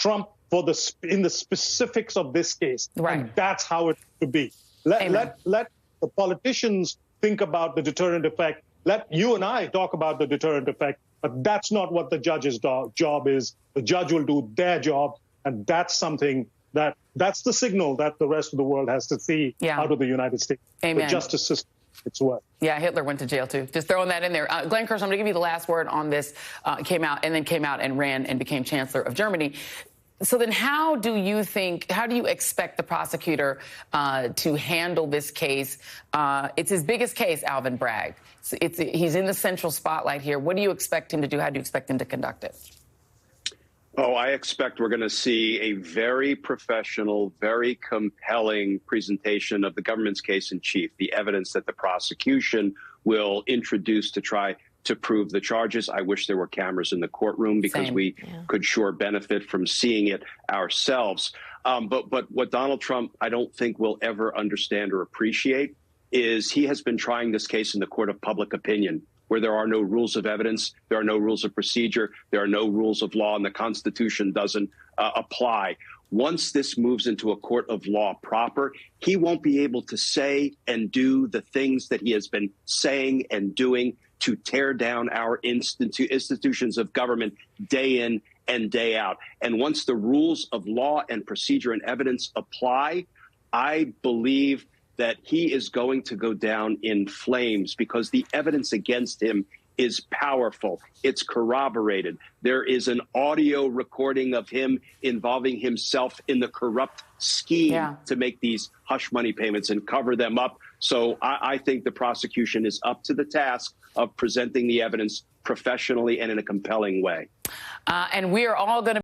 Trump in the specifics of this case. Right. And that's how it should be. Let the politicians think about the deterrent effect. Let you and I talk about the deterrent effect. But that's not what the judge's job is. The judge will do their job. And that's something that's the signal that the rest of the world has to see out of the United States. Amen. The justice system. It's what? Yeah, Hitler went to jail, too. Just throwing that in there. Glenn Kirschner, I'm going to give you the last word on this. Came out and ran and became Chancellor of Germany. So then how do you expect the prosecutor to handle this case? It's his biggest case, Alvin Bragg. He's in the central spotlight here. What do you expect him to do? How do you expect him to conduct it? Oh, I expect we're going to see a very professional, very compelling presentation of the government's case in chief, the evidence that the prosecution will introduce to try to prove the charges. I wish there were cameras in the courtroom because we could sure benefit from seeing it ourselves. But what Donald Trump, I don't think will ever understand or appreciate is he has been trying this case in the court of public opinion, where there are no rules of evidence, there are no rules of procedure, there are no rules of law, and the Constitution doesn't apply. Once this moves into a court of law proper, he won't be able to say and do the things that he has been saying and doing to tear down our institutions of government day in and day out. And once the rules of law and procedure and evidence apply, I believe that he is going to go down in flames because the evidence against him is powerful. It's corroborated. There is an audio recording of him involving himself in the corrupt scheme to make these hush money payments and cover them up. So I think the prosecution is up to the task of presenting the evidence professionally and in a compelling way. And we are all going to